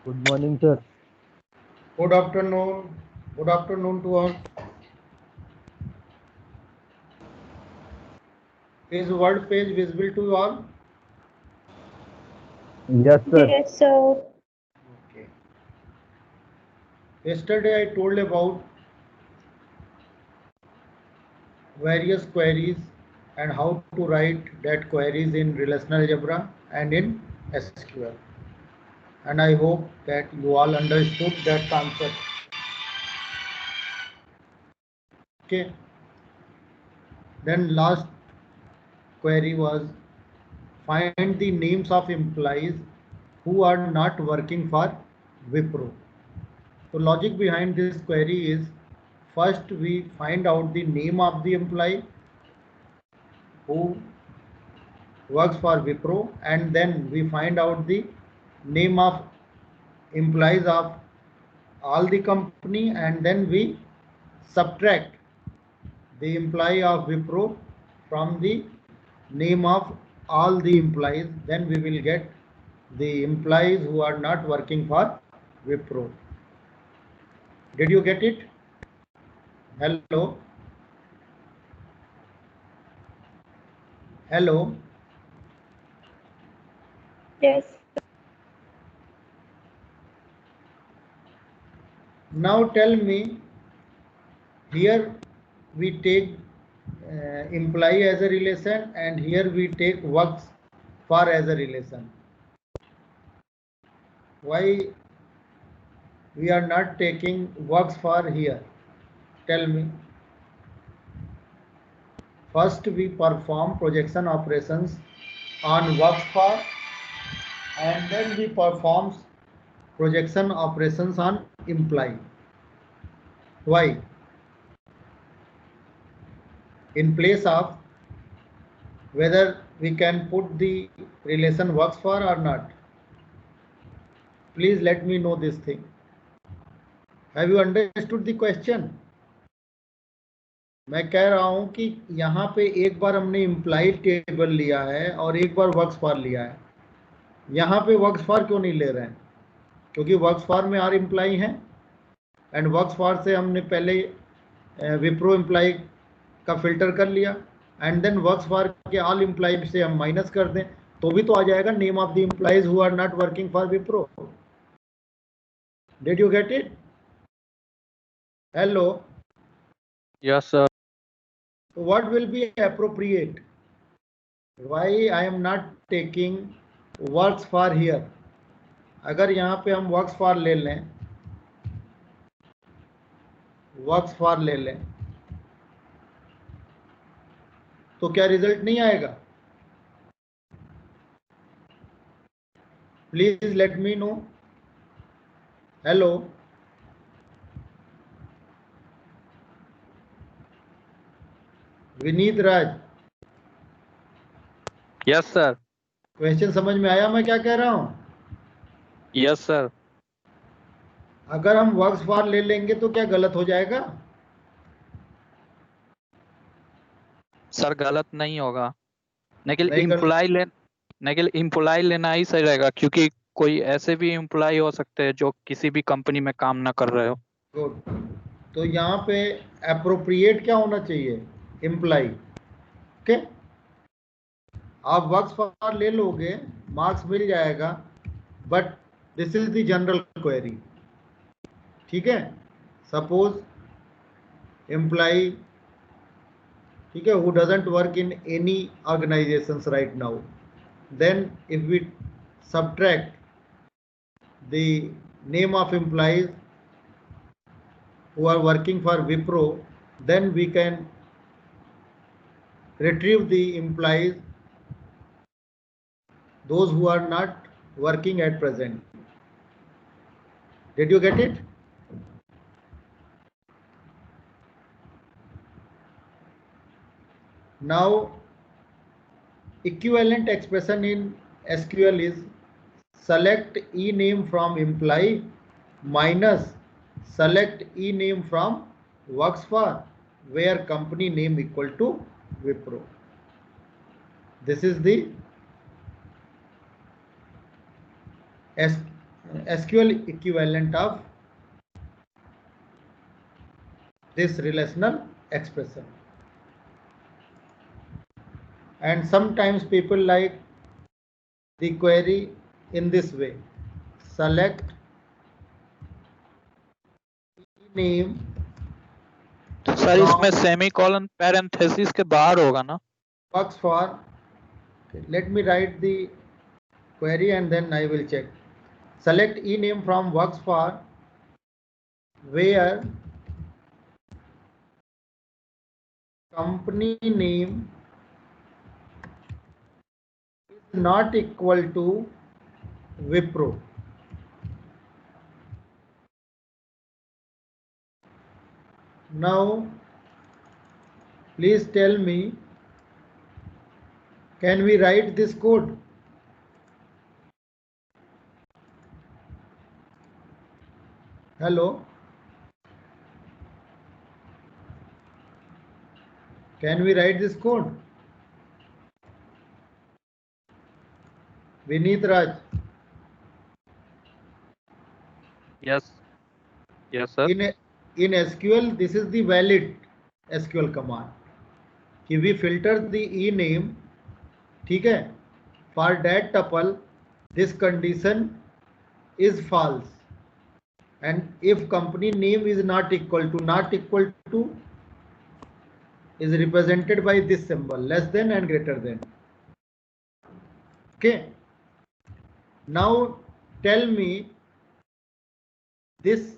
Good morning, sir. Good afternoon. Good afternoon to all. Is word page visible to you all? Yes, sir. Yes, sir. Okay. Yesterday I told about various queries and how to write that queries in relational algebra and in SQL. And I hope that you all understood that concept. Okay. Then last query was find the names of employees who are not working for Wipro. So logic behind this query is first we find out the name of the employee who works for Wipro, and then we find out the name of employees of all the company, and then we subtract the employee of Wipro from the name of all the employees. Then we will get the employees who are not working for Wipro. Did you get it? Hello? Hello? Yes. Now tell me, here we take employee as a relation, and here we take works for as a relation. Why we are not taking works for here? Tell me. First we perform projection operations on works for, and then we perform projection operations on employee. Why? In place of whether we can put the relation works for or not. Please let me know this thing. Have you understood the question? मैं कह रहा हूं कि यहाँ पे एक बार हमने imply table लिया है और एक बार वर्क्स फॉर लिया है. यहाँ पे वर्क्स फॉर क्यों नहीं ले रहे हैं? क्योंकि वर्क्स फॉर में आर इम्प्लाई हैं, एंड वर्क्स फॉर से हमने पहले विप्रो इम्प्लाई का फिल्टर कर लिया, एंड देन वर्क्स फॉर के ऑल इम्प्लाई से हम माइनस कर दें तो भी तो आ जाएगा name of the employees who are not working for Wipro. Did you get it? Hello? Yes, sir. What will be appropriate? Why I am not taking works for here? अगर यहाँ पे हम works for ले लें, works for ले लें, तो क्या रिजल्ट नहीं आएगा? Please let me know. Hello? Vineet Raj, Yes, sir. Question समझ में आया मैं क्या कह रहा हूं? Yes, sir. अगर हम वर्क्स फॉर ले लेंगे तो क्या गलत हो जाएगा? सर गलत नहीं होगा, लेकिन नहीं इम्प्लाई लेना ही सही रहेगा, क्योंकि कोई ऐसे भी इम्प्लाई हो सकते हैं जो किसी भी कंपनी में काम ना कर रहे हो. गुड. तो यहाँ पे अप्रोप्रिएट क्या होना चाहिए? इम्प्लाई. ओके, आप वर्क्स फॉर ले लोगे, मार्क्स मिल जाएगा, but this is the general query. ठीक है? सपोज एम्प्लॉय, ठीक है, who doesn't work in any organisations right now, then if we subtract the name of employees who are working for Wipro, then we can retrieve the employees those who are not working at present. Did you get it? Now equivalent expression in SQL is select e name from employee minus select e name from works for, where company name equal to Wipro. This is the SQL equivalent of this relational expression. And sometimes people like the query in this way: select name sir इसमें from semicolon parenthesis के बाहर होगा ना? works for. Let me write the query and then I will check. Select ename from works for where company name is not equal to Wipro. Now please tell me, can we write this code? Hello, can we write this code? Vineet Raj. Yes sir. In SQL, this is the valid SQL command कि we filter the ename, ठीक है, for that tuple this condition is false, and if company name is not equal to is represented by this symbol, less than and greater than. Okay, now tell me this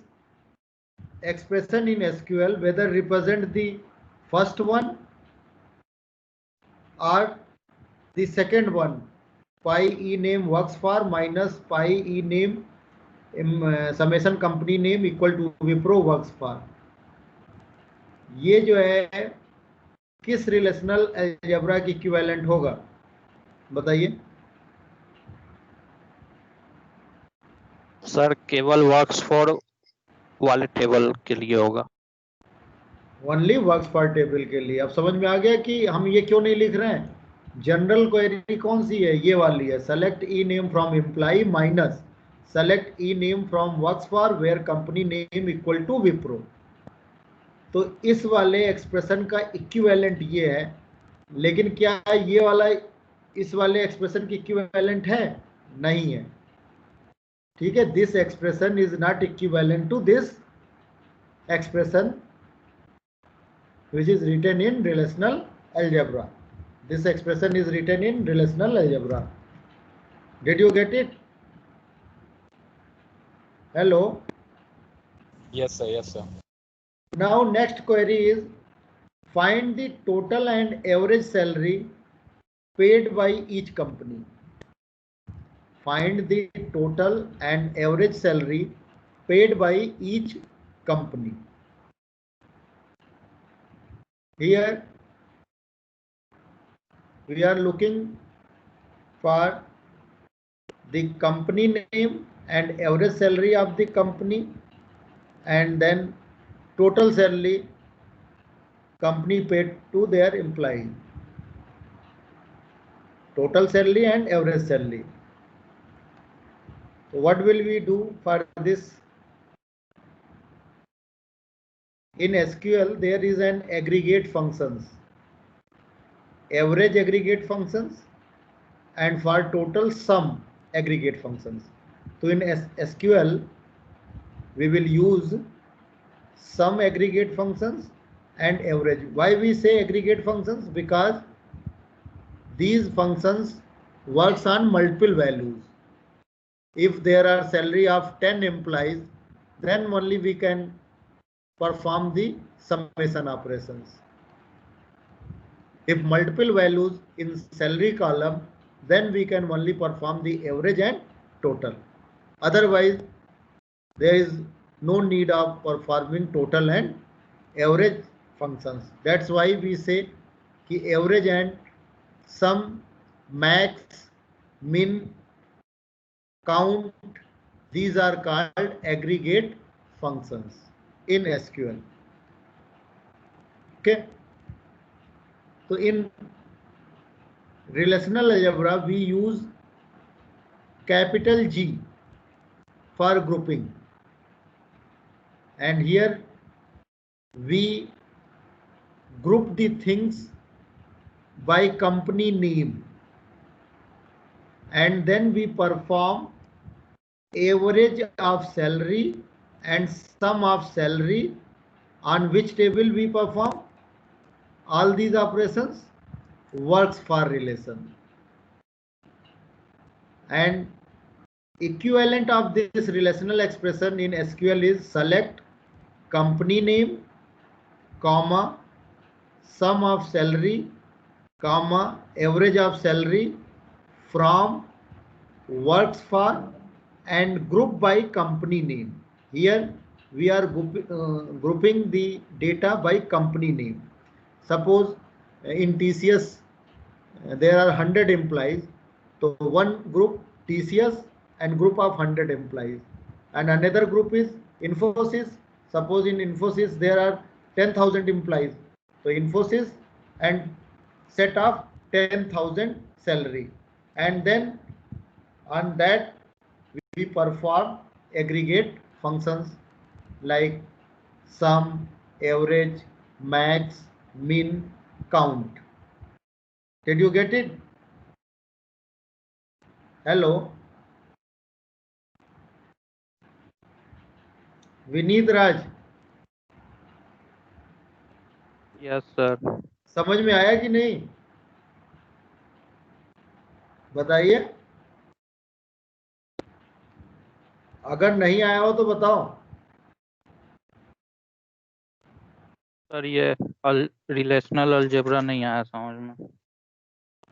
expression in SQL whether represent the first one or the second one, pi ename works for minus pi ename summation company name equal to Wipro works for. ये जो है किस relational algebra की equivalent होगा, बताइए। Sir केवल works for वाले table के लिए होगा। ओनली वर्क्स फॉर टेबल के लिए। अब समझ में आ गया कि हम ये क्यों नहीं लिख रहे हैं। जनरल क्वेरी कौन सी है, ये वाली है, select E name from employee minus select E name from works for where company name equal to Wipro. तो इस वाले एक्सप्रेशन का इक्विवेलेंट ये है, लेकिन क्या ये वाला इस वाले एक्सप्रेशन की इक्विवेलेंट है? नहीं है, ठीक है। This expression is not equivalent to this expression which is written in relational algebra. This expression is written in relational algebra. Did you get it? Hello? Yes sir, yes sir. Now next query is find the total and average salary paid by each company. Find the total and average salary paid by each company. Here we are looking for the company name and average salary of the company, and then total salary company paid to their employee. Total salary and average salary. So what will we do for this? In SQL there is an aggregate functions, average aggregate functions, and for total sum aggregate functions. So in SQL we will use sum aggregate functions and average. Why we say aggregate functions? Because these functions works on multiple values. If there are salary of 10 employees, then only we can perform the summation operations. If multiple values in salary column, then we can only perform the average and total. Otherwise there is no need of performing total and average functions. That's why we say कि average and sum, max, min, count, these are called aggregate functions in SQL. Okay. So in relational algebra we use capital G for grouping, and here we group the things by company name, and then we perform average of salary and sum of salary. On which table we perform all these operations? Works for relation. And equivalent of this relational expression in SQL is select company name, comma, sum of salary, comma, average of salary from works for, and group by company name. Here we are grouping the data by company name. Suppose in TCS there are 100 employees, so one group TCS and group of 100 employees, and another group is Infosys. Suppose in Infosys there are 10,000 employees, so Infosys and set of 10,000 salary, and then on that we perform aggregate functions like sum, average, max, min, count. Did you get it? Hello, Vineet Raj, yes sir. समझ में आया कि नहीं? बताइए, अगर नहीं आया हो तो बताओ। सर ये रिलेशनल अलजेब्रा नहीं आया समझ में।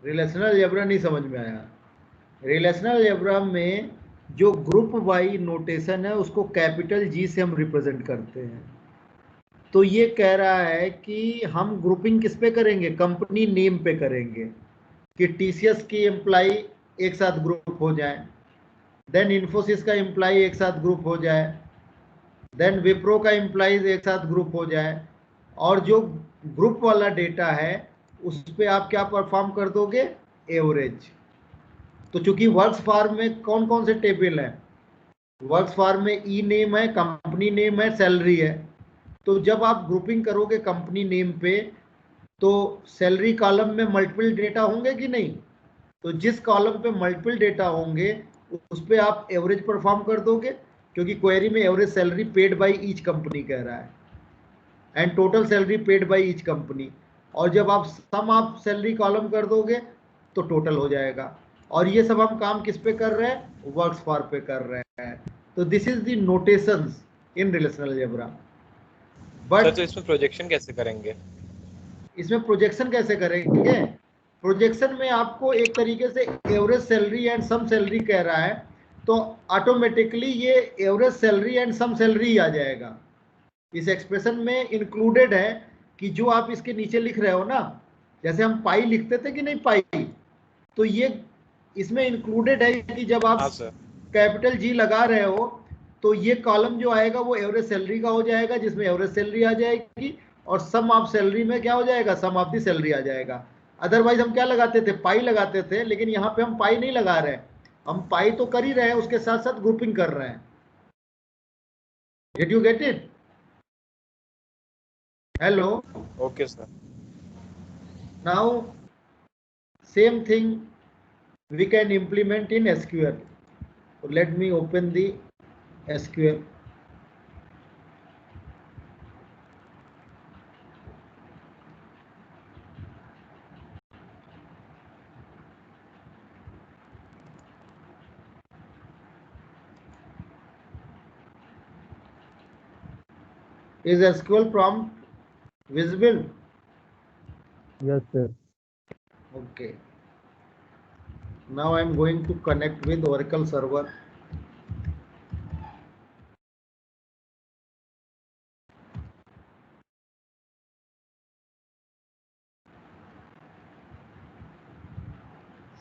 रिलेशनल अलजेब्रा नहीं समझ में आया। रिलेशनल अलजेब्रा में जो ग्रुप वाई नोटेशन है उसको कैपिटल जी से हम रिप्रेजेंट करते हैं। तो ये कह रहा है कि हम ग्रुपिंग किस पे करेंगे? कंपनी नेम पे करेंगे कि टीसीएस की एम्प्लाई एक साथ ग्रुप हो जाए, देन इन्फोसिस का एम्प्लाई एक साथ ग्रुप हो जाए, देन विप्रो का एम्प्लॉइज एक साथ ग्रुप हो जाए, और जो ग्रुप वाला डेटा है उस पे आप क्या परफॉर्म कर दोगे? एवरेज। तो चूंकि वर्क्स फॉर्म में कौन कौन से टेबल है? वर्क्स फॉर्म में ई नेम है, कंपनी नेम है, सैलरी है। तो जब आप ग्रुपिंग करोगे कंपनी नेम पे तो सैलरी कॉलम में मल्टीपल डेटा होंगे कि नहीं? तो जिस कॉलम पे मल्टीपल डेटा होंगे उस पे आप एवरेज परफॉर्म कर दोगे, क्योंकि क्वेरी में average salary paid by each company कह रहा है and total salary paid by each company. और जब आप सम ऑफ सैलरी कॉलम कर दोगे तो टोटल हो जाएगा। और ये सब हम काम किस पे कर रहे हैं? वर्क्स फॉर पे कर रहे हैं। तो this is the notations in relational algebra. But तो इसमें प्रोजेक्शन कैसे करेंगे? इसमें प्रोजेक्शन कैसे करेंगे? प्रोजेक्शन में आपको एक तरीके से average salary and sum salary कह रहा है, तो ऑटोमेटिकली ये average salary and sum salary आ जाएगा। इस एक्सप्रेशन में इंक्लूडेड है कि जो आप इसके नीचे लिख रहे हो ना, जैसे हम पाई लिखते थे कि नहीं पाई, तो ये इसमें इंक्लूडेड है कि जब आप कैपिटल जी लगा रहे हो तो ये कॉलम जो आएगा वो एवरेज सैलरी का हो जाएगा, जिसमें एवरेज सैलरी आ जाएगी, और सम ऑफ सैलरी में क्या हो जाएगा? सम ऑफ दी सैलरी आ जाएगा। अदरवाइज हम क्या लगाते थे? पाई लगाते थे, लेकिन यहाँ पे हम पाई नहीं लगा रहे, हम पाई तो कर ही रहे हैं, उसके साथ साथ ग्रुपिंग कर रहे हैं। Did you get it? Hello, okay sir. Now same thing we can implement in SQL. So let me open the SQL. Is SQL prompt visible? Yes, sir. Okay. Now I am going to connect with Oracle server.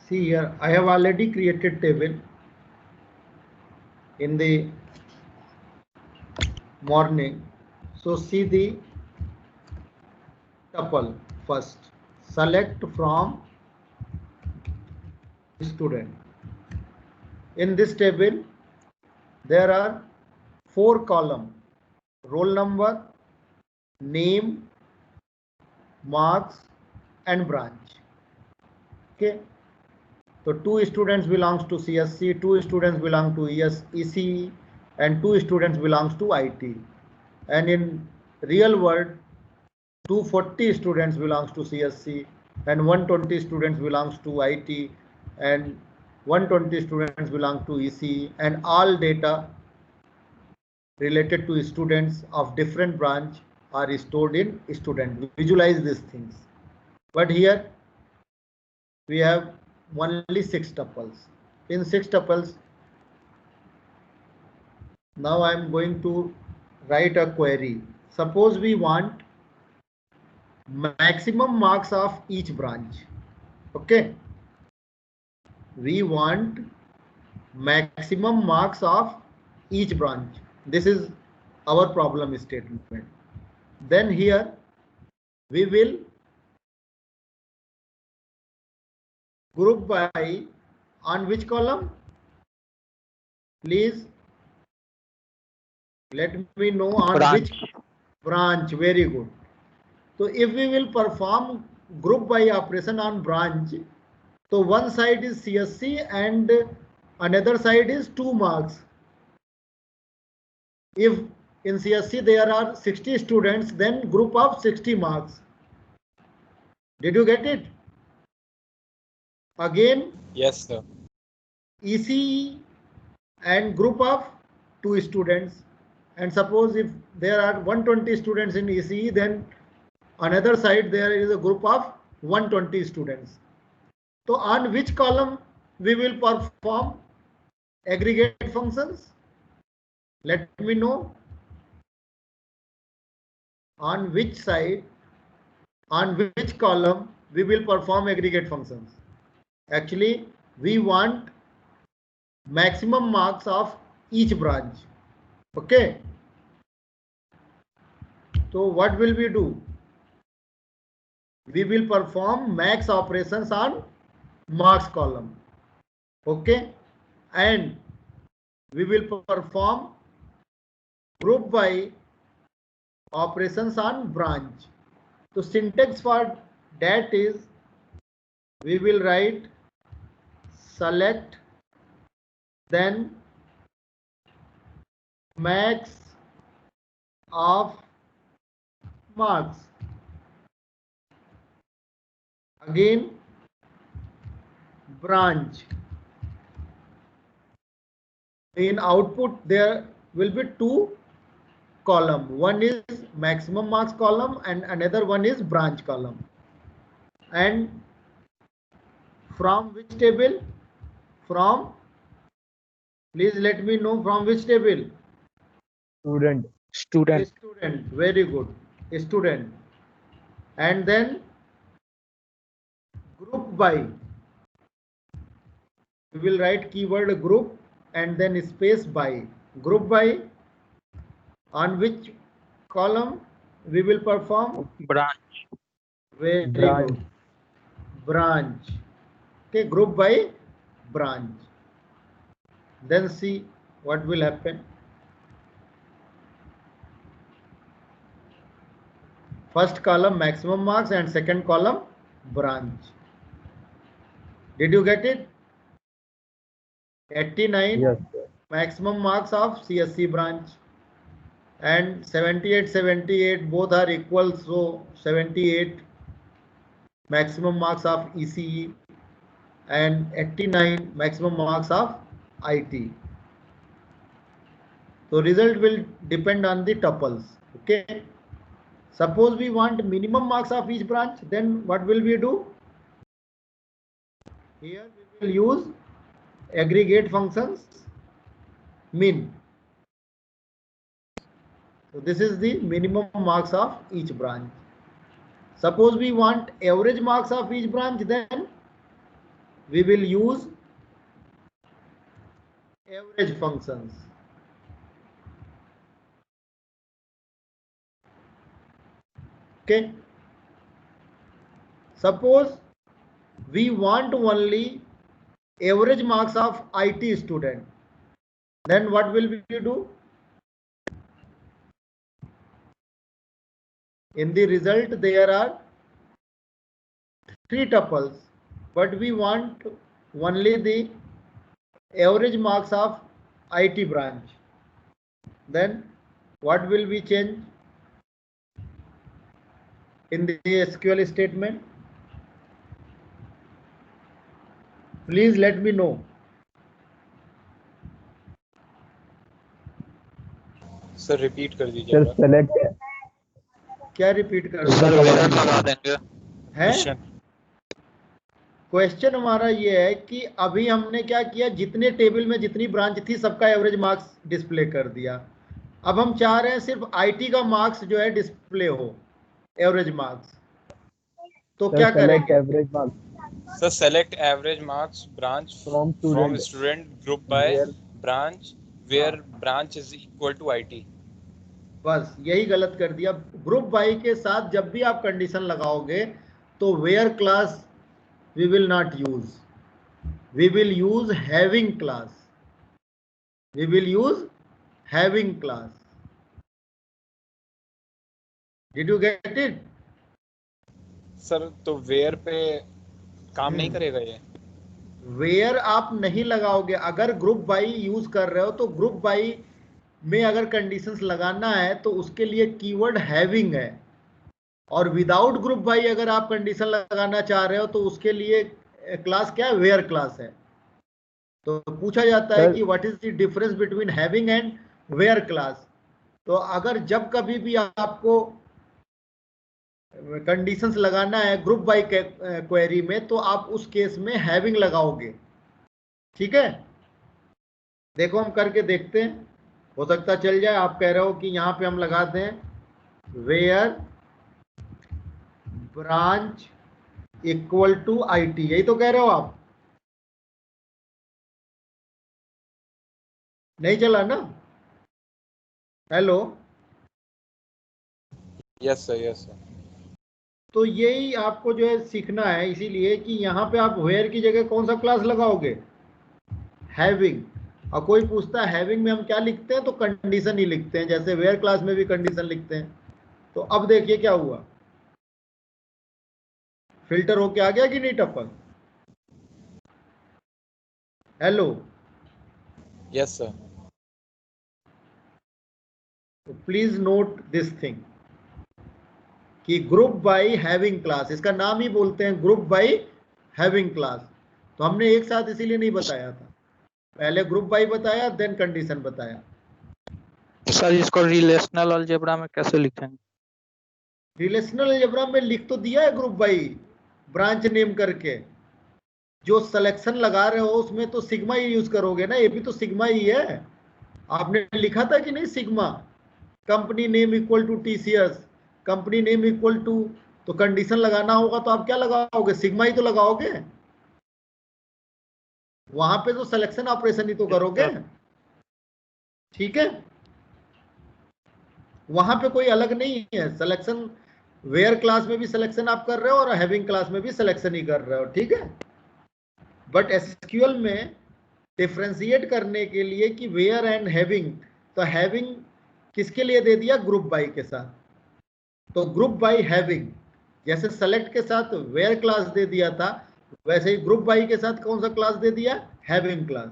See here, I have already created table in the morning. So see the tuple first. Select from student. In this table, there are 4 columns: roll number, name, marks, and branch. Okay. So 2 students belongs to CSC, 2 students belong to ECE, and 2 students belongs to IT. And in real world, 240 students belongs to CSC, and 120 students belongs to IT, and 120 students belong to ECE, and all data related to students of different branch are stored in student. Visualize these things. But here we have only 6 tuples. In 6 tuples, now I am going to write a query. Suppose we want maximum marks of each branch. Okay. We want maximum marks of each branch. This is our problem statement. Then here we will group by on which column? Please let me know on branch. which branch. Very good. So if we will perform group by operation on branch, so one side is CSC and another side is 2 marks. If in CSC there are 60 students, then group of 60 marks. Did you get it? Again, Yes, sir. ECE and group of 2 students. And suppose if there are 120 students in ECE, then another side there is a group of 120 students. So on which column we will perform aggregate functions? Let me know. On which side, on which column we will perform aggregate functions? Actually, we want maximum marks of each branch. Okay. So what will we do? We will perform max operations on marks column. Okay. And we will perform group by operations on branch. So syntax for that is, we will write select, then max of marks, again branch. In output there will be 2 column. One is maximum marks column and another one is branch column. And from which table? From, please let me know, from which table? Student. Student. Student. Very good. Student. And then group by. We will write keyword group and then space by. Group by on which column we will perform? Branch. Very Branch. good. Branch. Okay, group by branch. Then see what will happen. First column maximum marks and second column branch. Did you get it? 89 Yes, sir. maximum marks of CSC branch and 78 both are equal, so 78 maximum marks of ECE and 89 maximum marks of IT. So result will depend on the tuples. Okay. Suppose we want minimum marks of each branch, then what will we do? Here we will use aggregate functions min. So this is the minimum marks of each branch. Suppose we want average marks of each branch, then we will use average functions. Okay. Suppose we want only average marks of IT student. Then what will we do? In the result, there are 3 tuples, but we want only the average marks of IT branch. Then what will we change in the SQL statement? Please let me know. Sir repeat कर दीजिए sir एक बार। Select क्या repeat कर sir दूं? Where लगा देंगे। है question question हमारा ये है कि अभी हमने क्या किया, जितने टेबल में जितनी ब्रांच थी सबका एवरेज मार्क्स डिस्प्ले कर दिया। अब हम चाह रहे हैं सिर्फ आईटी का मार्क्स जो है डिस्प्ले हो, एवरेज मार्क्स। तो क्या सेलेक्ट करेंगे? Average marks sir select average marks branch from from student student group by where branch where branch is equal to IT. बस यही गलत कर दिया। ग्रुप बाई के साथ जब भी आप कंडीशन लगाओगे तो where clause we will not use, we will use having clause, we will use having clause. Did you get it? Sir तो वेयर पे काम नहीं करेगा ये? वेयर आप नहीं लगाओगे। अगर ग्रुप बाई यूज कर रहे हो तो ग्रुप बाई में अगर कंडीशंस लगाना है तो उसके लिए कीवर्ड हैविंग है, और विदाउट ग्रुप बाई अगर आप कंडीशन लगाना चाह रहे हो तो उसके लिए क्लास क्या है? वेयर क्लास है। तो पूछा जाता है कि what is the difference between having and where clause. तो अगर जब कभी भी आपको कंडीशंस लगाना है ग्रुप बाई क्वेरी में तो आप उस केस में हैविंग लगाओगे। ठीक है, देखो हम करके देखते हैं, हो सकता चल जाए। आप कह रहे हो कि यहां पे हम लगा दें where branch equal to IT, यही तो कह रहे हो आप? नहीं चला ना? Hello? Yes sir yes sir. तो यही आपको जो है सीखना है, इसीलिए कि यहां पे आप वेयर की जगह कौन सा क्लास लगाओगे? हैविंग। और कोई पूछता है हैविंग में हम क्या लिखते हैं, तो कंडीशन ही लिखते हैं, जैसे वेयर क्लास में भी कंडीशन लिखते हैं। तो अब देखिए क्या हुआ, फिल्टर होके आ गया कि नहीं टप्पल? हेलो? Yes sir. तो प्लीज नोट दिस थिंग कि ग्रुप बाई हैविंग क्लास, इसका नाम ही बोलते हैं ग्रुप बाई हैविंग क्लास। तो हमने एक साथ इसीलिए नहीं बताया था, पहले ग्रुप बाई बताया देन कंडीशन बताया। सर इसको रिलेशनल अलजेब्रा में कैसे लिखेंगे? रिलेशनल अलजेब्रा में लिख तो दिया है ग्रुप बाई ब्रांच नेम करके। जो सिलेक्शन लगा रहे हो उसमें तो सिग्मा ही यूज करोगे ना, ये भी तो सिग्मा ही है। आपने लिखा था कि नहीं sigma, company name equal to TCS, company name equal to, तो कंडीशन लगाना होगा तो आप क्या लगाओगे? सिग्मा ही तो लगाओगे। वहां पे तो सिलेक्शन ऑपरेशन ही तो करोगे। ठीक है, वहां पे कोई अलग नहीं है। सिलेक्शन वेयर क्लास में भी सिलेक्शन आप कर रहे हो और हैविंग क्लास में भी सिलेक्शन ही कर रहे हो। ठीक है, बट एसक्यूएल में डिफ्रेंशिएट करने के लिए कि वेयर एंड हैविंग, तो हैविंग किसके लिए दे दिया? ग्रुप बाई के साथ। तो ग्रुप बाई हैविंग, जैसे सेलेक्ट के साथ वेयर क्लास दे दिया था, वैसे ही ग्रुप बाई के साथ कौन सा क्लास दे दिया? Having clause.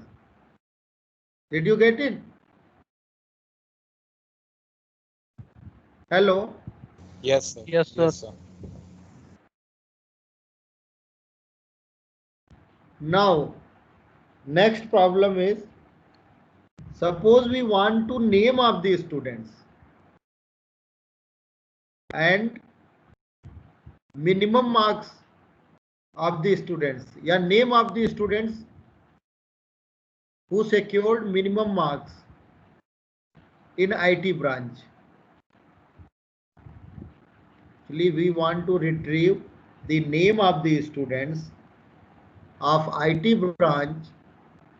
Did you get it? Hello? Yes sir yes sir. Yes sir. Now next problem is, suppose we want to name of the students and minimum marks of the students, या name of the students who secured minimum marks in IT branch. Actually we want to retrieve the name of the students of IT branch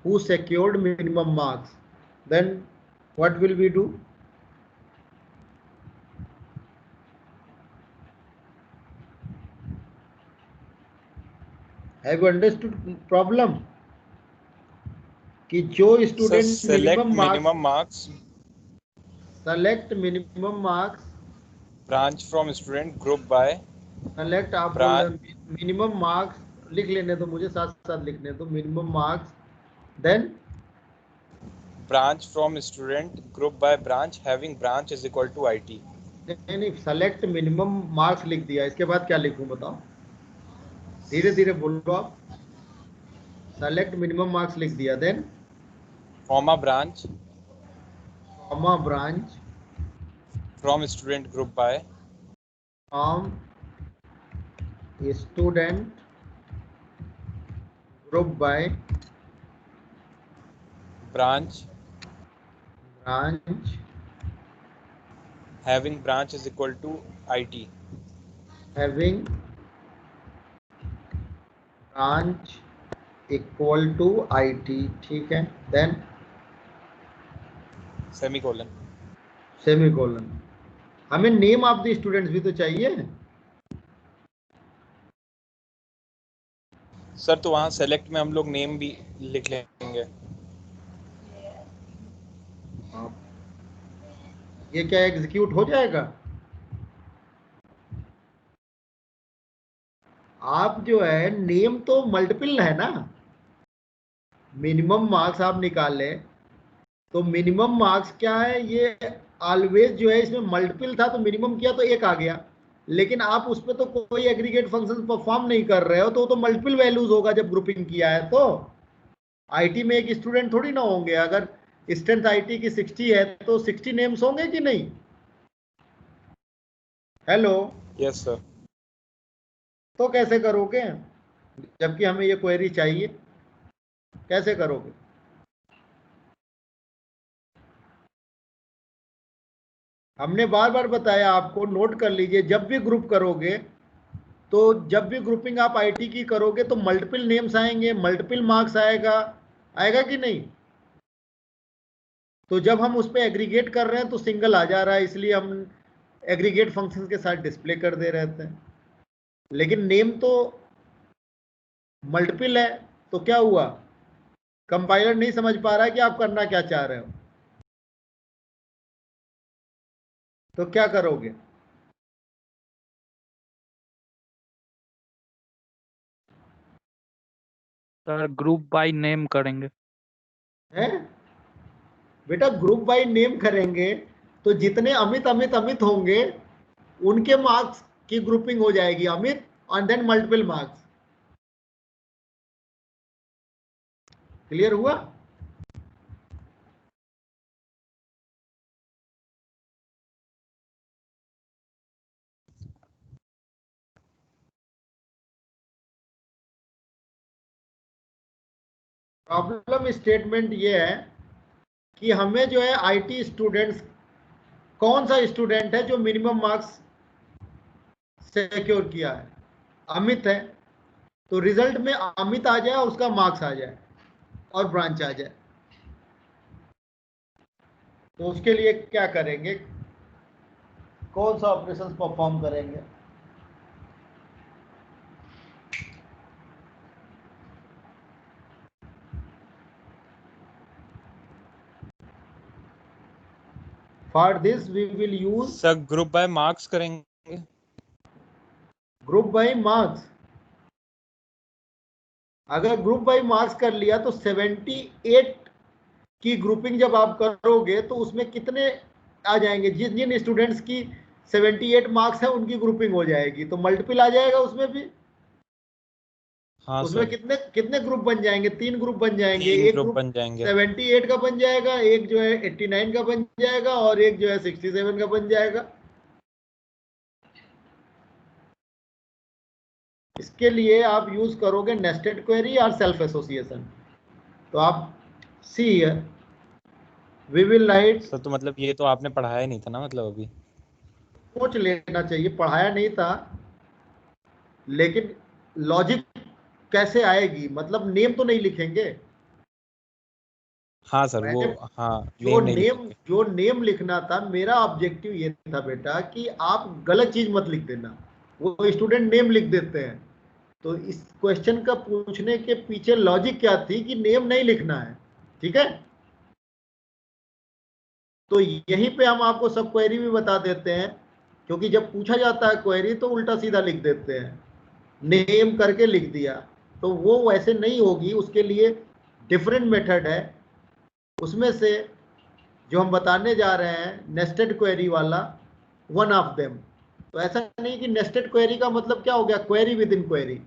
who secured minimum marks. Then what will we do? Have you understood problem? कि जो Sir, student select minimum marks, minimum marks, select minimum marks, branch from student group by select आप बोल रहे branch, हैं minimum marks, लिख लेने तो मुझे साथ साथ लिखने तो minimum marks, then branch from student group by branch having branch is equal to IT. नहीं, सेलेक्ट मिनिमम मार्क्स लिख दिया, इसके बाद क्या लिखूं बताओ, धीरे धीरे बोलो आप। सेलेक्ट मिनिमम मार्क्स लिख दिया, then Comma branch comma branch from student group by from student group by branch branch having branch is equal to IT. Having branch equal to IT, ठीक है, देन Semicolon. सेमीकोलन। हमें name of the students भी तो चाहिए। Sir तो वहाँ select में हम लोग नेम भी लिख लेंगे। ये क्या एग्जीक्यूट हो जाएगा? आप जो है नेम तो मल्टीपल है ना, मिनिमम मार्क्स आप निकाले तो मिनिमम मार्क्स क्या है, ये ऑलवेज जो है इसमें मल्टीपल था तो मिनिमम किया तो एक आ गया, लेकिन आप उस पर तो कोई एग्रीगेट फंक्शन परफॉर्म नहीं कर रहे हो तो मल्टीपल वैल्यूज होगा जब ग्रुपिंग किया है। तो आईटी में एक स्टूडेंट थोड़ी ना होंगे, अगर स्ट्रेंथ आईटी की 60 है तो 60 नेम्स होंगे कि नहीं? Hello, yes sir. तो कैसे करोगे जबकि हमें ये क्वेरी चाहिए, कैसे करोगे? हमने बार बार बताया आपको, नोट कर लीजिए, जब भी ग्रुप करोगे तो जब भी ग्रुपिंग आप आईटी की करोगे तो मल्टीपल नेम्स आएंगे, मल्टीपल मार्क्स आएगा, आएगा कि नहीं? तो जब हम उस पर एग्रीगेट कर रहे हैं तो सिंगल आ जा रहा है, इसलिए हम एग्रीगेट फंक्शन के साथ डिस्प्ले कर दे रहे थे, लेकिन नेम तो मल्टीपल है, तो क्या हुआ, कंपाइलर नहीं समझ पा रहा है कि आप करना क्या चाह रहे हो, तो क्या करोगे? सर ग्रुप बाय नेम करेंगे। हैं बेटा, ग्रुप बाय नेम करेंगे तो जितने अमित अमित अमित होंगे उनके मार्क्स की ग्रुपिंग हो जाएगी, अमित और देन मल्टीपल मार्क्स। क्लियर हुआ? प्रॉब्लम स्टेटमेंट ये है कि हमें जो है आईटी स्टूडेंट्स, कौन सा स्टूडेंट है जो मिनिमम मार्क्स सिक्योर किया है? अमित है, तो रिजल्ट में अमित आ जाए, उसका मार्क्स आ जाए और ब्रांच आ जाए। तो उसके लिए क्या करेंगे, कौन सा ऑपरेशन परफॉर्म करेंगे? For this we will use sir group by marks करेंगे। Group by marks. अगर ग्रुप बाय मार्क्स कर लिया तो 78 की ग्रुपिंग जब आप करोगे तो उसमें कितने आ जाएंगे? जिन जिन स्टूडेंट्स की 78 मार्क्स है उनकी ग्रुपिंग हो जाएगी, तो मल्टीपल आ जाएगा उसमें भी। हाँ उसमें सर। कितने कितने ग्रुप बन जाएंगे? 3 ग्रुप बन जाएंगे, 3 एक ग्रुप ग्रुप बन जाएंगे। 78 का बन जाएगा, एक जो है 89 का बन जाएगा और एक जो है 67 का बन जाएगा। इसके लिए आप यूज करोगे नेस्टेड क्वेरी और सेल्फ एसोसिएशन। तो आप see here we will write, sir तो मतलब ये तो आपने पढ़ाया ही नहीं था ना, मतलब अभी सोच लेना चाहिए, पढ़ाया नहीं था, लेकिन लॉजिक कैसे आएगी, मतलब नेम तो नहीं लिखेंगे। हाँ सर वो, मैंने हाँ जो नेम नहीं नेम लिखेंगे। जो नेम लिखना था, मेरा ऑब्जेक्टिव ये था बेटा कि आप गलत चीज मत लिख देना, वो स्टूडेंट नेम लिख देते हैं। तो इस क्वेश्चन का पूछने के पीछे लॉजिक क्या थी कि नेम नहीं लिखना है, ठीक है, तो यहीं पे हम आपको सब क्वेरी भी बता देते हैं, क्योंकि जब पूछा जाता है क्वेरी तो उल्टा सीधा लिख देते हैं, नेम करके लिख दिया, तो वो वैसे नहीं होगी, उसके लिए डिफरेंट मेथड है। उसमें से जो हम बताने जा रहे हैं नेस्टेड क्वेरी वाला, वन ऑफ देम। तो ऐसा नहीं कि नेस्टेड क्वेरी का मतलब क्या हो गया, क्वेरी विद इन क्वेरी।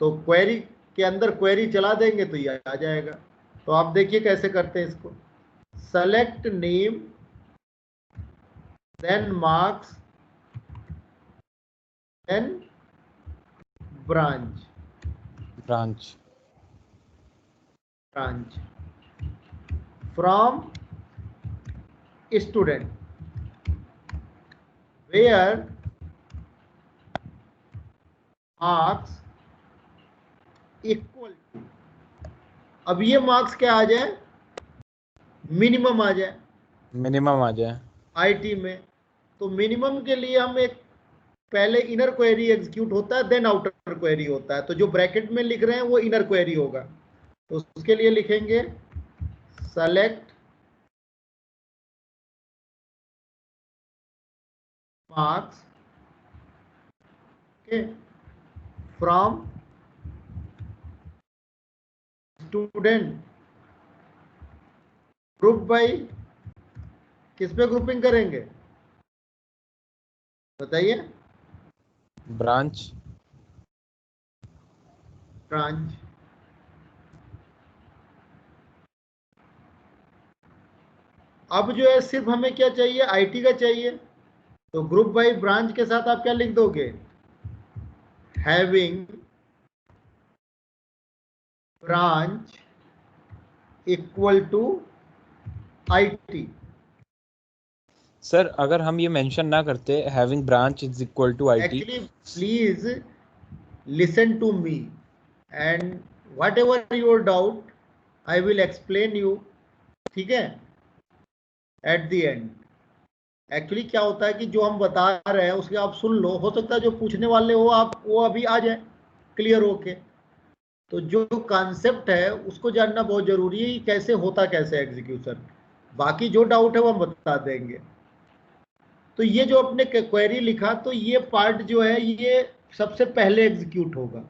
तो क्वेरी के अंदर क्वेरी चला देंगे तो ये आ जाएगा। तो आप देखिए कैसे करते हैं इसको। Select name then marks then branch branch branch from student where marks equal to, अब ये मार्क्स क्या आ जाए, मिनिमम आ जाए मिनिमम आ जाए। आईटी में। तो मिनिमम के लिए हम एक पहले इनर क्वेरी एग्जीक्यूट होता है, देन आउटर क्वेरी होता है। तो जो ब्रैकेट में लिख रहे हैं वो इनर क्वेरी होगा। तो उसके लिए लिखेंगे select marks from student group by, किस पे ग्रुपिंग करेंगे बताइए, ब्रांच। ब्रांच। अब जो है सिर्फ हमें क्या चाहिए, आईटी का चाहिए। तो ग्रुप बाई ब्रांच के साथ आप क्या लिख दोगे, having branch equal to IT. Sir अगर हम ये मेंशन ना करते having branch is equal to IT. Actually please listen to me and whatever your doubt I will explain you, ठीक है, एट द एंड। एक्चुअली क्या होता है कि जो हम बता रहे हैं उसके आप सुन लो, हो सकता है जो पूछने वाले हो आप वो अभी आ जाए क्लियर होके। तो जो कॉन्सेप्ट है उसको जानना बहुत जरूरी है, कैसे होता कैसे एग्जीक्यूशन। बाकी जो डाउट है वो हम बता देंगे। तो ये जो अपने क्वेरी लिखा, तो ये पार्ट जो है ये सबसे पहले एग्जीक्यूट होगा।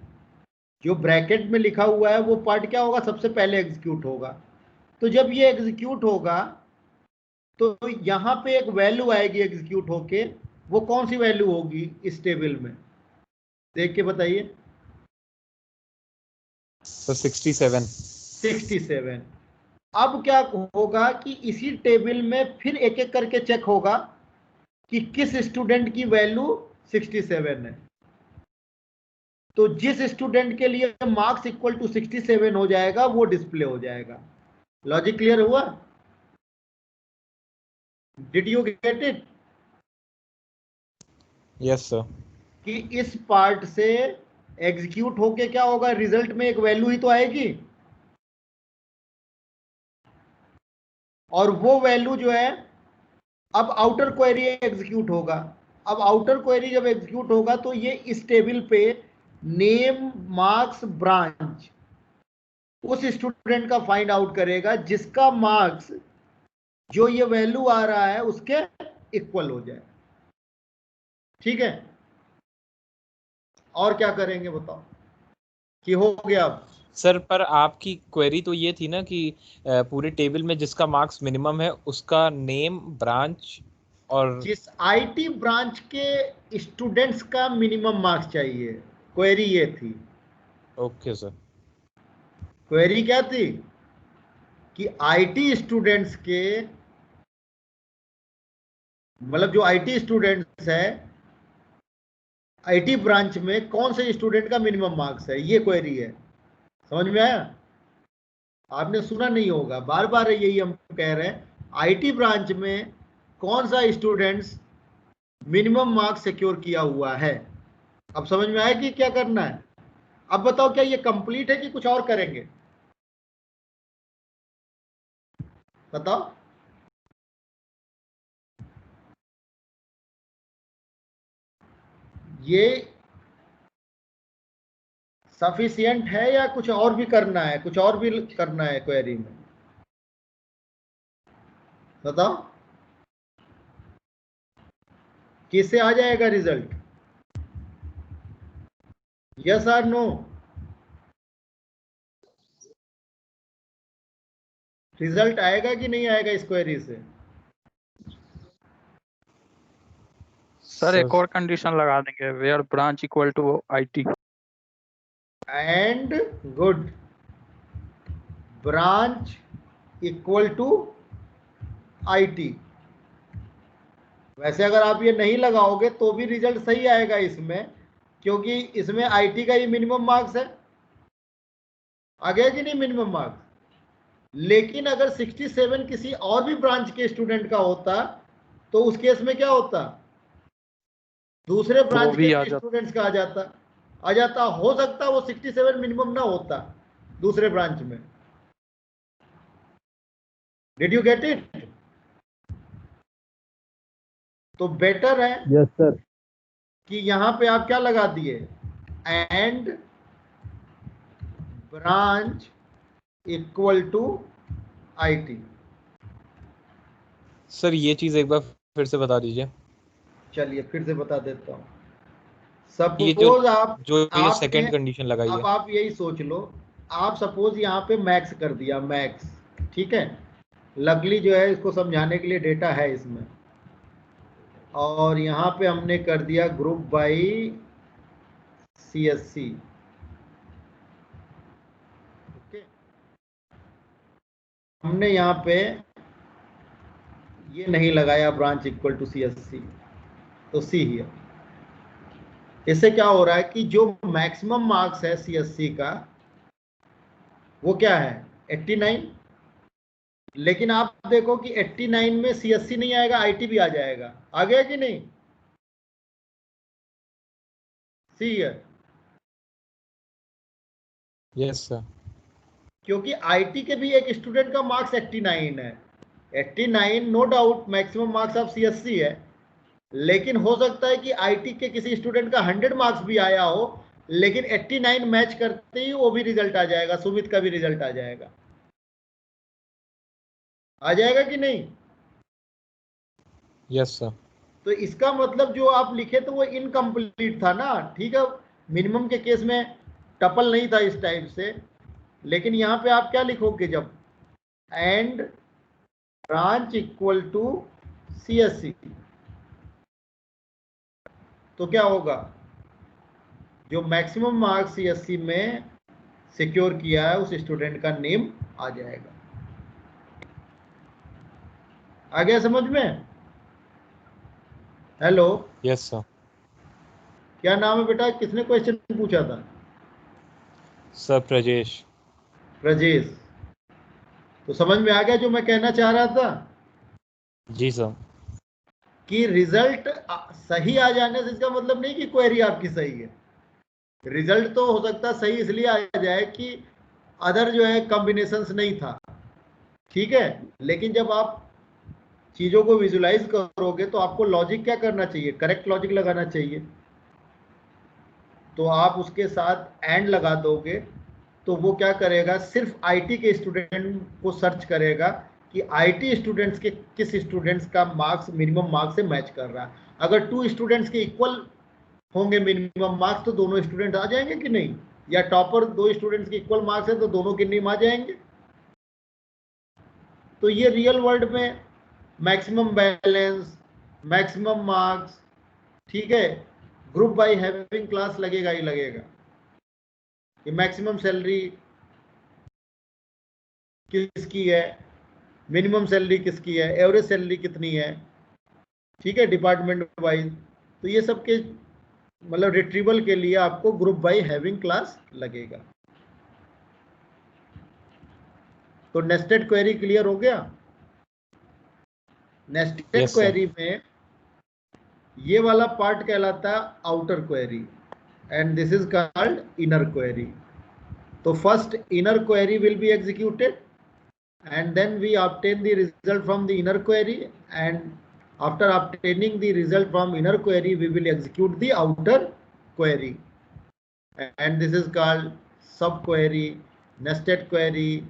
जो ब्रैकेट में लिखा हुआ है वो पार्ट क्या होगा, सबसे पहले एग्जीक्यूट होगा। तो जब ये एग्जीक्यूट होगा तो यहां पे एक वैल्यू आएगी एग्जीक्यूट होके, वो कौन सी वैल्यू होगी इस टेबल में, देख के बताइए। तो 67। 67। अब क्या होगा कि इसी टेबल में फिर एक एक करके चेक होगा कि किस स्टूडेंट की वैल्यू 67 है। तो जिस स्टूडेंट के लिए मार्क्स इक्वल टू 67 हो जाएगा वो डिस्प्ले हो जाएगा। लॉजिक क्लियर हुआ, did you get it? Yes sir. कि इस पार्ट से एग्जीक्यूट होके क्या होगा, रिजल्ट में एक वैल्यू ही तो आएगी, और वो वैल्यू जो है अब आउटर क्वेरी एग्जीक्यूट होगा। अब आउटर क्वेरी जब एग्जीक्यूट होगा तो ये इस टेबल पे नेम मार्क्स ब्रांच उस स्टूडेंट का फाइंड आउट करेगा जिसका मार्क्स जो ये वैल्यू आ रहा है उसके इक्वल हो जाए, ठीक है। और क्या करेंगे बताओ, कि हो गया अब? सर पर आपकी क्वेरी तो ये थी ना कि पूरे टेबल में जिसका मार्क्स मिनिमम है उसका नेम ब्रांच और। जिस आईटी ब्रांच के स्टूडेंट्स का मिनिमम मार्क्स चाहिए, क्वेरी ये थी। Okay sir. क्वेरी क्या थी कि आईटी स्टूडेंट्स के, मतलब जो आईटी स्टूडेंट्स है आईटी ब्रांच में कौन से स्टूडेंट का मिनिमम मार्क्स है, ये क्वेरी है। समझ में आया? आपने सुना नहीं होगा, बार बार यही हम कह रहे हैं, आईटी ब्रांच में कौन सा स्टूडेंट्स मिनिमम मार्क्स सिक्योर किया हुआ है। अब समझ में आया कि क्या करना है? अब बताओ क्या ये कंप्लीट है कि कुछ और करेंगे, बताओ। ये सफिशिएंट है या कुछ और भी करना है, कुछ और भी करना है क्वेरी में, बताओ किससे आ जाएगा रिजल्ट? यस और नो? रिजल्ट आएगा कि नहीं आएगा इस क्वेरी से? सर एक और कंडीशन लगा देंगे, where branch equal to IT. And good, branch equal to IT. वैसे अगर आप ये नहीं लगाओगे तो भी रिजल्ट सही आएगा इसमें, क्योंकि इसमें आईटी का ही मिनिमम मार्क्स है। आ गया कि नहीं मिनिमम मार्क्स? लेकिन अगर 67 किसी और भी ब्रांच के स्टूडेंट का होता तो उस केस में क्या होता? दूसरे ब्रांच के स्टूडेंट्स का आ जाता। हो सकता वो 67 मिनिमम ना होता दूसरे ब्रांच में। Did you get it? तो बेटर है यस सर कि यहां पे आप क्या लगा दिए, and branch equal to IT. Sir ये चीज एक बार फिर से बता दीजिए। चलिए फिर से बता देता हूं। ये जो सपोज आप जो सेकंड कंडीशन लगाई है, अब आप यही सोच लो, आप सपोज यहाँ पे मैक्स कर दिया, मैक्स, ठीक है। लकली जो है इसको समझाने के लिए डेटा है इसमें, और यहाँ पे हमने कर दिया ग्रुप बाई सीएससी। ओके, हमने यहाँ पे ये नहीं लगाया ब्रांच इक्वल टू सीएससी, तो सी हियर। इससे क्या हो रहा है कि जो मैक्सिमम मार्क्स है सीएससी का वो क्या है, 89। लेकिन आप देखो कि 89 में सीएससी नहीं आएगा, आईटी भी आ जाएगा। आ गया कि नहीं? See here. Yes sir. क्योंकि आईटी के भी एक स्टूडेंट का मार्क्स 89 है। 89 no doubt maximum marks of CSC है, लेकिन हो सकता है कि आईटी के किसी स्टूडेंट का 100 मार्क्स भी आया हो, लेकिन 89 मैच करते ही वो भी रिजल्ट आ जाएगा, सुमित का भी रिजल्ट आ जाएगा। आ जाएगा कि नहीं? Yes sir. तो इसका मतलब जो आप लिखे तो वो इनकम्प्लीट था ना, ठीक है। मिनिमम के केस में टपल नहीं था इस टाइप से, लेकिन यहां पे आप क्या लिखोगे जब and branch equal to CSC, तो क्या होगा, जो मैक्सिमम मार्क्स सीएससी में सिक्योर किया है उस स्टूडेंट का नेम आ जाएगा। आ गया समझ में? Hello, yes sir. क्या नाम है बेटा? किसने क्वेश्चन पूछा था? सर प्रजेश। ब्रजेश। तो समझ में आ गया जो मैं कहना चाह रहा था, जी सर। कि रिजल्ट सही आ जाने से इसका मतलब नहीं कि क्वेरी आपकी सही है। रिजल्ट तो हो सकता है सही इसलिए आ जाए कि अदर जो है कॉम्बिनेशंस नहीं था, ठीक है। लेकिन जब आप चीजों को विजुलाइज करोगे तो आपको लॉजिक क्या करना चाहिए, करेक्ट लॉजिक लगाना चाहिए। तो आप उसके साथ एंड लगा दोगे तो वो क्या करेगा, सिर्फ आईटी के स्टूडेंट को सर्च करेगा कि आईटी स्टूडेंट्स के किस स्टूडेंट्स का मार्क्स मिनिमम मार्क्स से मैच कर रहा है। अगर 2 स्टूडेंट्स के इक्वल होंगे मिनिमम मार्क्स तो दोनों स्टूडेंट आ जाएंगे कि नहीं, या टॉपर 2 स्टूडेंट्स के इक्वल मार्क्स है तो दोनों के नेम आ जाएंगे। तो ये रियल वर्ल्ड में मैक्सिमम बैलेंस, मैक्सिमम मार्क्स, ठीक है, ग्रुप बाय हैविंग क्लास लगेगा ही लगेगा। ये मैक्सिमम सैलरी किसकी है, मिनिमम सैलरी किसकी है, एवरेज सैलरी कितनी है, ठीक है, डिपार्टमेंट वाइज। तो ये सब के मतलब रिट्रीवल के लिए आपको ग्रुप बाय हैविंग क्लास लगेगा। तो नेस्टेड क्वेरी क्लियर हो गया? Nested Yes, sir. क्वेरी में ये वाला पार्ट कहलाता है outer query, and this is called inner query. तो first inner query will be executed and then we obtain the result from the inner query, and after obtaining the result from inner query we will execute the outer query. and this is called sub query, nested query,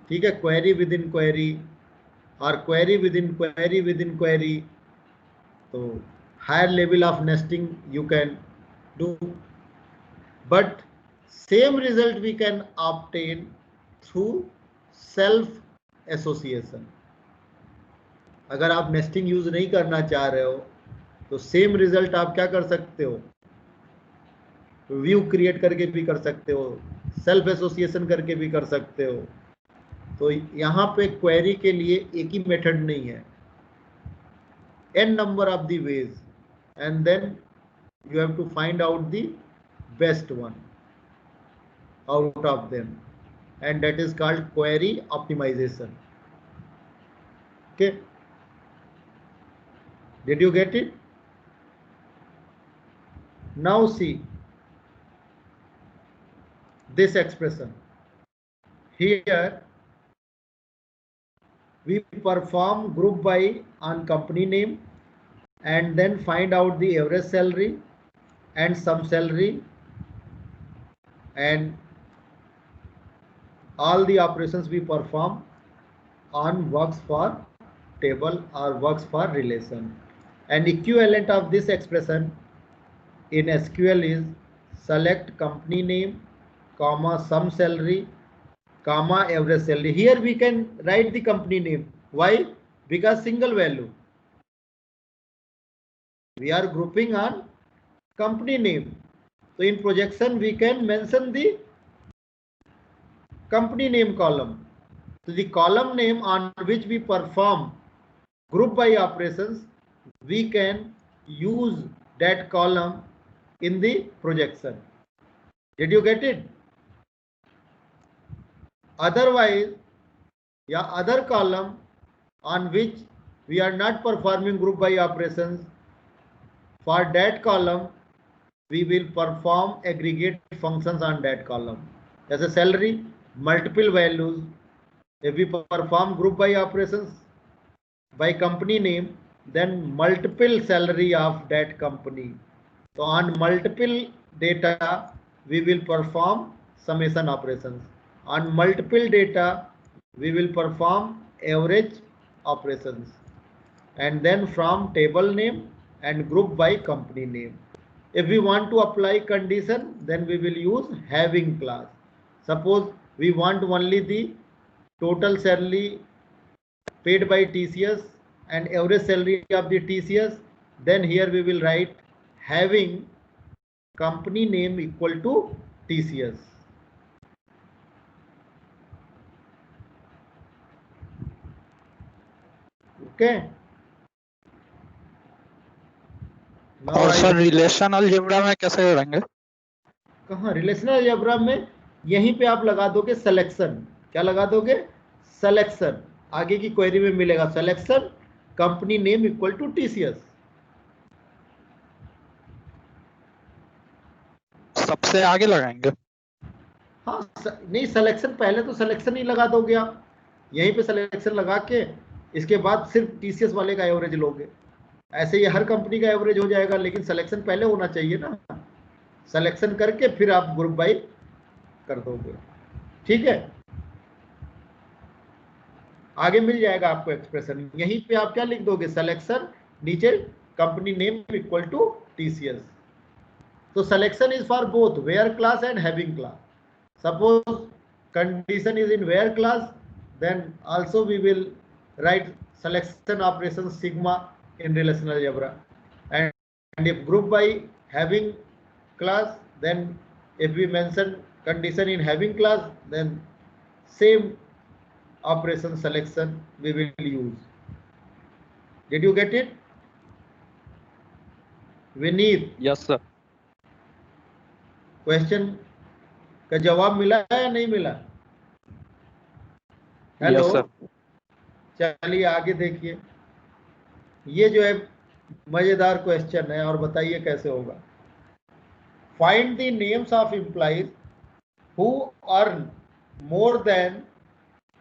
ठीक है, query within query or query within query within query. So higher level of nesting you can do, but same result we can obtain through self association. अगर आप nesting use नहीं करना चाह रहे हो तो सेम रिजल्ट आप क्या कर सकते हो, व्यू क्रिएट करके भी कर सकते हो, सेल्फ एसोसिएशन करके भी कर सकते हो. तो यहाँ पे क्वेरी के लिए एक ही मेथड नहीं है, n number of the ways, and then you have to find out the best one out of them, and that is called query optimization. Okay, did you get it? Now see this expression here. We perform group by on company name and then find out the average salary and some salary, and all the operations we perform on works for table or works for relation. And equivalent of this expression in SQL is select company name, comma some salary, comma average salary. Here we can write the company name. Why? Because single value. We are grouping on company name. So in projection we can mention the company name column. So the column name on which we perform group by operations, we can use that column in the projection. Did you get it? Otherwise, other column on which we are not performing group by operations, for that column we will perform aggregate functions on that column. As a salary, multiple values. If we perform group by operations by company name, then multiple salary of that company. So on multiple data, we will perform summation operations. On multiple data, we will perform average operations. And then from table name and group by company name. If we want to apply condition, then we will use having clause. Suppose we want only the total salary paid by TCS and average salary of the TCS, then here we will write having company name equal to TCS. Okay. और sir relational algebra में कैसे करेंगे? कहाँ relational algebra में? यहीं पे आप लगा दोगे सिलेक्शन. क्या लगा दोगे? सिलेक्शन. आगे की क्वेरी में मिलेगा selection company name equal to TCS. सबसे आगे लगाएंगे? हाँ नहीं, सिलेक्शन पहले तो सिलेक्शन ही लगा दोगे आप, यहीं पे सिलेक्शन लगा के इसके बाद सिर्फ TCS वाले का एवरेज लोगे. ऐसे ही हर कंपनी का एवरेज हो जाएगा, लेकिन सिलेक्शन पहले होना चाहिए ना. सिलेक्शन करके फिर आप ग्रुप बाई कर दोगे. ठीक है, आगे मिल जाएगा आपको एक्सप्रेशन. यहीं पे आप क्या लिख दोगे? सिलेक्शन, नीचे company name equal to TCS. So selection is for both where class and having class. Suppose condition is in where class, then also we will write selection operation sigma in relational algebra. And if group by having class, then if we mention condition in having class, then same operation selection we will use. Did you get it? Vineet. Yes sir. Question का जवाब मिला है या नहीं मिला? Hello. चलिए आगे देखिए. ये जो है मजेदार क्वेश्चन है, और बताइए कैसे होगा. Find the names of employees who earn more than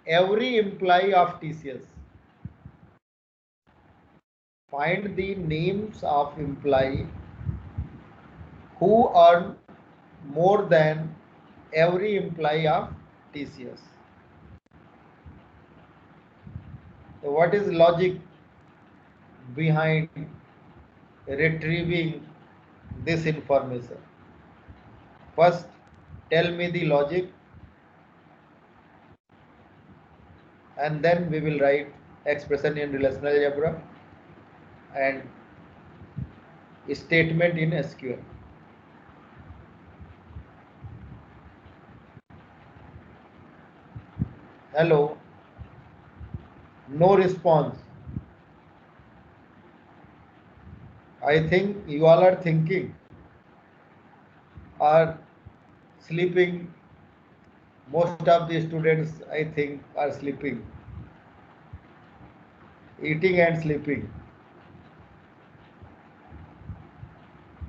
every employee of TCS. Find the names of employee who earn more than every employee of TCS. So what is logic behind retrieving this information? First, tell me the logic, and then we will write expression in relational algebra and statement in SQL. Hello, no response. I think you all are thinking, are sleeping. Most of the students, I think, are sleeping, eating and sleeping.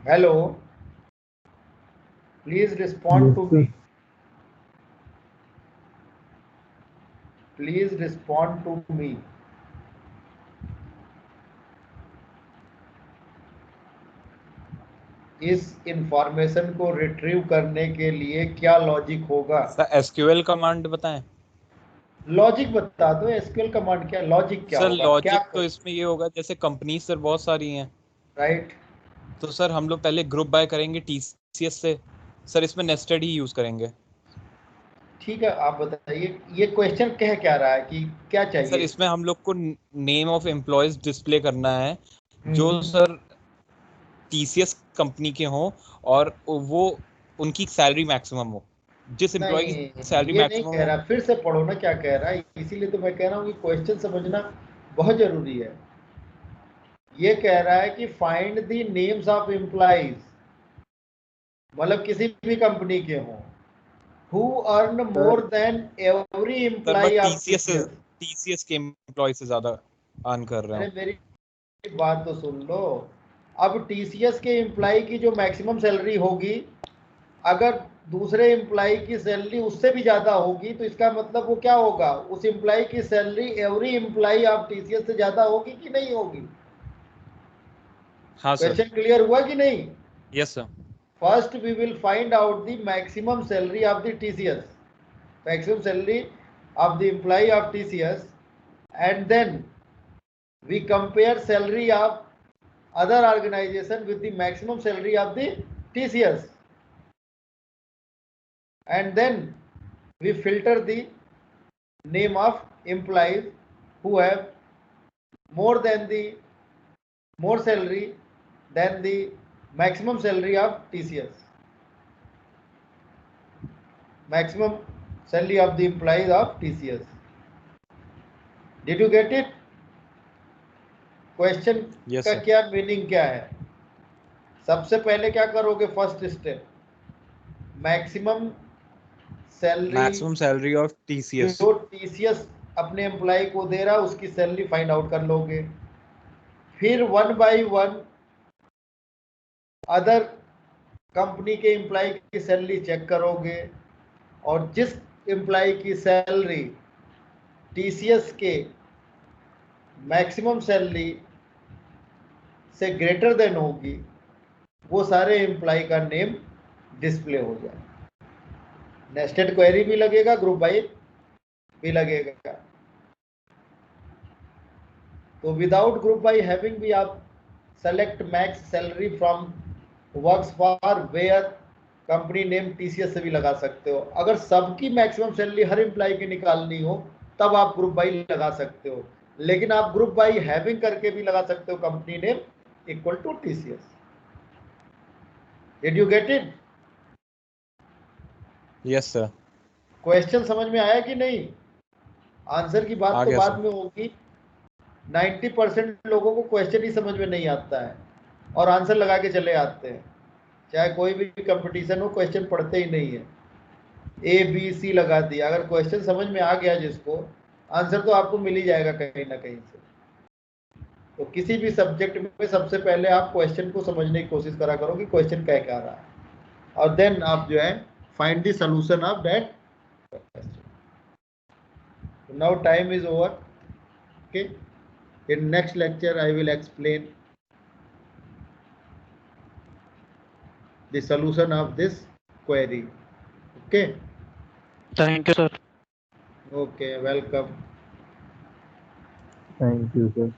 Hello, please respond to me. Please respond to me. इस information को retrieve करने के लिए क्या logic होगा? Sir SQL command बताएं। Logic बता दो, एसक्यूएल कमांड क्या, लॉजिक क्या सर होगा? लॉजिक तो इसमें ये होगा, जैसे कंपनी सर बहुत सारी हैं, राइट? तो सर हम लोग पहले ग्रुप बाय करेंगे टीसीएस से, सर इसमें नेस्टेड ही यूज करेंगे। ठीक है, आप बताइए ये क्वेश्चन कह क्या रहा है कि क्या चाहिए? सर इसमें हम लोग को नेम ऑफ एम्प्लॉयज डिस्प्ले करना है जो सर टीसीएस कंपनी के हों और वो उनकी सैलरी मैक्सिमम हो, जिस एम्प्लॉय की सैलरी मैक्सिमम कह रहा, फिर से पढ़ो ना क्या कह रहा है, इसीलिए तो मैं कह रहा हूँ कि क्वेश्चन समझना बहुत जरूरी है। ये कह रहा है कि find the names of employees, मतलब किसी भी कंपनी के हों, who earn more than every employee of TCS. TCS के एम्प्लॉय से ज्यादा अर्न कर रहे हैं। अरे मेरी बात तो सुन लो, अब टीसीएस के एम्प्लॉय की जो मैक्सिमम सैलरी होगी, अगर दूसरे एम्प्लॉय की सैलरी उससे भी ज्यादा होगी तो इसका मतलब वो क्या होगा, उस एम्प्लॉय की salary every employee of TCS से ज्यादा होगी कि नहीं होगी? हाँ सर। क्वेश्चन क्लियर हुआ कि नहीं? Yes sir. First we will find out the maximum salary of the TCS, maximum salary of the employee of TCS, and then we compare salary of other organization with the maximum salary of the TCS, and then we filter the name of employees who have more salary than the maximum salary of TCS, maximum salary of the employees of TCS. Did you get it? Question का क्या meaning क्या है? सबसे पहले क्या करोगे? First step, maximum salary of TCS, जो TCS अपने एम्प्लॉय को दे रहा है उसकी सैलरी फाइंड आउट कर लोगे। फिर one by one other company के एम्प्लॉय की सैलरी चेक करोगे, और जिस एम्प्लॉय की सैलरी टीसीएस के मैक्सिमम सैलरी से ग्रेटर देन होगी, वो सारे एम्प्लॉय का नेम डिस्प्ले हो जाए। नेस्टेड क्वेरी भी लगेगा, ग्रुप बाय भी लगेगा। तो विदाउट ग्रुप बाय हैविंग भी आप select max salary from works for where company name TCS से भी लगा सकते हो। अगर सबकी मैक्सिमम सैलरी हर एम्प्लॉय की निकालनी हो तब आप ग्रुप बाय लगा सकते हो, लेकिन आप ग्रुप बाय हैविंग करके भी लगा सकते हो company name equal to TCS. Did you get it? Yes sir. Question समझ में आया कि नहीं? आंसर की बात तो बाद में होगी। 90% लोगों को क्वेश्चन ही समझ में नहीं आता है और आंसर लगा के चले आते हैं। चाहे कोई भी कंपटीशन हो, क्वेश्चन पढ़ते ही नहीं है, ए बी सी लगा दिया। अगर क्वेश्चन समझ में आ गया जिसको, आंसर तो आपको मिल ही जाएगा कहीं ना कहीं से। तो किसी भी सब्जेक्ट में सबसे पहले आप क्वेश्चन को समझने की कोशिश करा करो कि क्वेश्चन क्या कह रहा है, और देन आप जो है find the solution of that question. Now time is over. Okay, in next lecture I will explain the solution of this query. Okay. Thank you, sir. Okay, welcome. Thank you, sir.